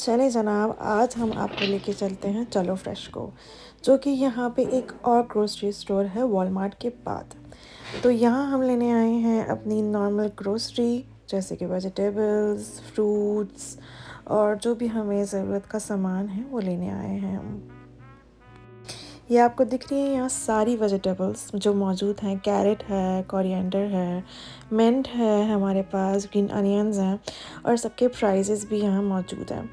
चले जनाब, आज हम आपको लेके चलते हैं चलो फ्रेश को, जो कि यहाँ पे एक और ग्रोसरी स्टोर है वॉलमार्ट के बाद। तो यहाँ हम लेने आए हैं अपनी नॉर्मल ग्रोसरी, जैसे कि वेजिटेबल्स, फ्रूट्स और जो भी हमें ज़रूरत का सामान है वो लेने आए हैं हम। ये आपको दिख रही है यहाँ सारी वेजिटेबल्स जो मौजूद हैं। कैरेट है, कोरिएंडर है, मिंट है, हमारे पास ग्रीन अनियंस हैं और सबके प्राइजेस भी यहाँ मौजूद हैं।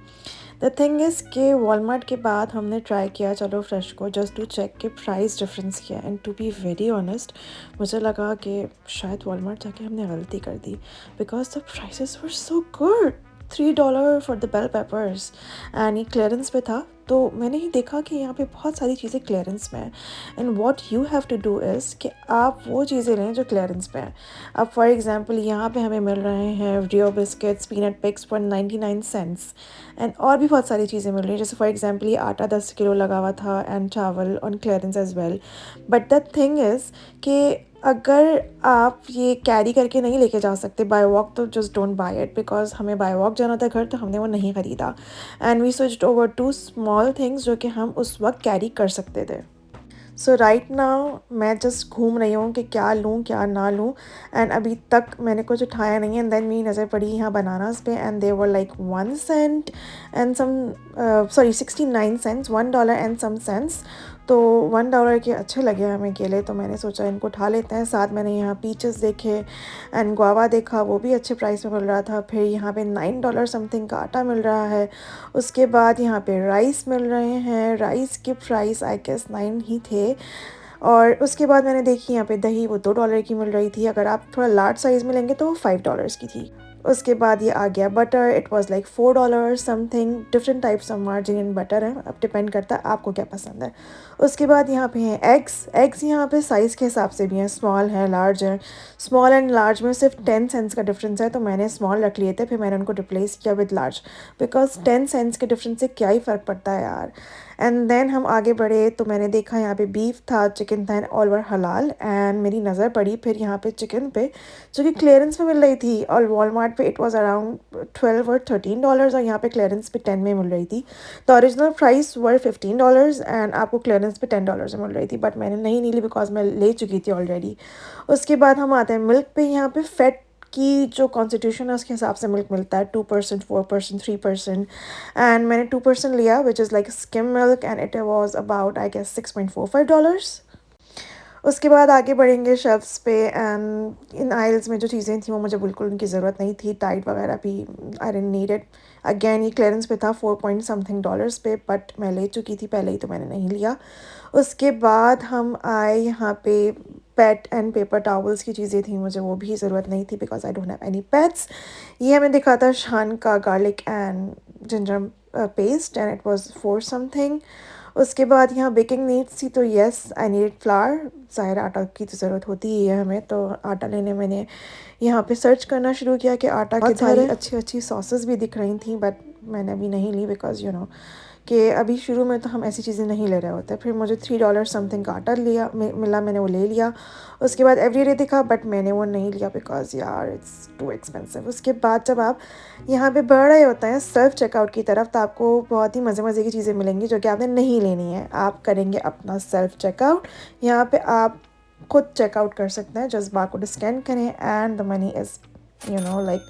द थिंग इज़ कि वॉलमार्ट के बाद हमने ट्राई किया चलो फ्रेश को जस्ट टू चेक के प्राइस डिफरेंस किया, and to be very honest मुझे लगा कि शायद वॉलमार्ट जाके हमने गलती कर दी, because the prices were so good. $3 for the bell peppers, and ये क्लियरेंस पे था। तो मैंने ही देखा कि यहाँ पे बहुत सारी चीज़ें क्लियरेंस में हैं, and what you have to do is कि आप वो चीज़ें लें जो क्लियरेंस पे हैं। अब फॉर एग्जांपल यहाँ पे हमें मिल रहे हैं रियो biscuits, peanut picks for 99 cents, and और भी बहुत सारी चीज़ें मिल रही हैं। जैसे फॉर एग्जांपल ये आटा 10 किलो लगा हुआ था and chawal on clearance as well. But the thing is कि अगर आप ये कैरी करके नहीं लेके जा सकते बाय वॉक, तो just don't buy it, because हमें बाय वॉक जाना था घर, तो हमने वो नहीं ख़रीदा, and we switched over to small things जो कि हम उस वक्त कैरी कर सकते थे। सो राइट नाउ मैं जस्ट घूम रही हूँ कि क्या लूँ क्या ना लूँ, एंड अभी तक मैंने कुछ उठाया नहीं है। एंड देन मेरी नज़र पड़ी यहाँ बनानास पे, and they were like 1 cent and some 69 cents, $1 and some cents. तो $1 के अच्छे लगे हमें केले, तो मैंने सोचा इनको उठा लेते हैं। साथ मैंने यहाँ पीचेस देखे एंड गुआवा देखा, वो भी अच्छे प्राइस में मिल रहा था। फिर यहाँ पे $9 समथिंग का आटा मिल रहा है। उसके बाद यहाँ पे राइस मिल रहे हैं, राइस के प्राइस आई गेस 9 ही थे। और उसके बाद मैंने देखी यहाँ पे दही, वो $2 की मिल रही थी। अगर आप थोड़ा लार्ज साइज़ में लेंगे तो वो $5 की थी। उसके बाद ये आ गया butter, it was like $4 something. Different types of margin butter है, अब डिपेंड करता है आपको क्या पसंद है। उसके बाद यहाँ पे हैं एग्स यहाँ पे साइज़ के हिसाब से भी हैं, स्मॉल है, लार्ज है। स्मॉल एंड लार्ज में सिर्फ 10 सेंट्स का डिफरेंस है, तो मैंने स्मॉल रख लिए थे, फिर मैंने उनको रिप्लेस किया विद लार्ज, बिकॉज 10 सेंट्स के डिफरेंस से क्या ही फ़र्क पड़ता है यार। एंड देन हम आगे बढ़े तो मैंने देखा यहाँ पे बीफ था, चिकन था, एंड ऑल वर हलाल। एंड मेरी नज़र पड़ी फिर यहाँ पे चिकन पे, जो कि क्लियरेंस में मिल रही थी, और वॉलमार्ट पे इट वाज अराउंड 12 और $13, और यहाँ पे क्लियरेंस पे 10 में मिल रही थी। तो ओरिजिनल प्राइस वर $15 एंड आपको क्लियरेंस पे $10 में मिल रही थी, बट मैंने नहीं ली बिकॉज मैं ले चुकी थी ऑलरेडी। उसके बाद हम आते हैं मिल्क पे। यहाँ पे फैट की जो कॉन्स्टिट्यूशन है उसके हिसाब से मिल्क मिलता है, 2%, 4%, 3%, एंड मैंने 2% लिया which is like skim milk, and it was about I guess $6.45। उसके बाद आगे बढ़ेंगे शेल्फ्स पे, एंड इन आइल्स में जो चीज़ें थी वो मुझे बिल्कुल उनकी ज़रूरत नहीं थी। टाइड वगैरह भी I didn't need it. Again ये क्लियरेंस पे था 4 पॉइंट समथिंग डॉलर्स पे, बट मैं ले चुकी थी पहले ही, तो मैंने नहीं लिया। उसके बाद हम आए यहाँ पे पेट एंड पेपर टॉवल्स की चीज़ें थी, मुझे वो भी ज़रूरत नहीं थी because I don't have any pets. ये हमें दिखा था शान का garlic and ginger paste, and it was 4 something. उसके बाद यहाँ बेकिंग नीड्स थी, तो येस आई नीड फ्लावर। ज़ाहिर आटा की तो ज़रूरत होती ही है हमें, तो आटा लेने मैंने यहाँ पे सर्च करना शुरू किया कि आटा किधर है। अच्छी अच्छी सॉसेस भी दिख रही थी, बट मैंने अभी नहीं ली बिकॉज यू नो कि अभी शुरू में तो हम ऐसी चीज़ें नहीं ले रहे होते। फिर मुझे $3 समथिंग का आटा मिला, मैंने वो ले लिया। उसके बाद एवरीडे दिखा, बट मैंने वो नहीं लिया बिकॉज यार इट्स टू एक्सपेंसिव। उसके बाद जब आप यहाँ पे बढ़ रहे होते हैं सेल्फ चेकआउट की तरफ, तो आपको बहुत ही मज़े मज़े की चीज़ें मिलेंगी जो कि आपने नहीं लेनी है। आप करेंगे अपना सेल्फ चेकआउट, यहाँ पे आप खुद चेकआउट कर सकते हैं। जस्ट बारकोड स्कैन करें and the money is like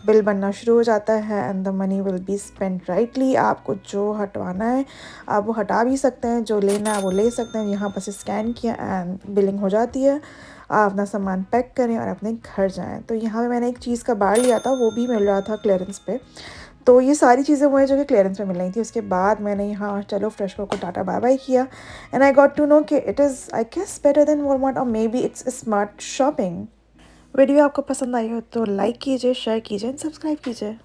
bill बनना शुरू हो जाता है, and the money will be spend rightly. आपको जो हटवाना है आप वो हटा भी सकते हैं, जो लेना है वो ले सकते हैं। यहाँ बस स्कैन किया एंड बिलिंग हो जाती है। आप अपना सामान पैक करें और अपने घर जाएं। तो यहाँ पे मैंने एक चीज़ का बार लिया था, वो भी मिल रहा था क्लियरेंस पे। तो ये सारी चीज़ें वो हैं जो कि क्लियरेंस में मिल रही थी। उसके बाद मैंने यहाँ चलो फ्रेश को टाटा बाय बाय किया, and I got to know कि it is I guess better than Walmart, और maybe it's smart shopping. Video आपको पसंद आई हो तो लाइक कीजिए, शेयर कीजिए, एंड सब्सक्राइब कीजिए।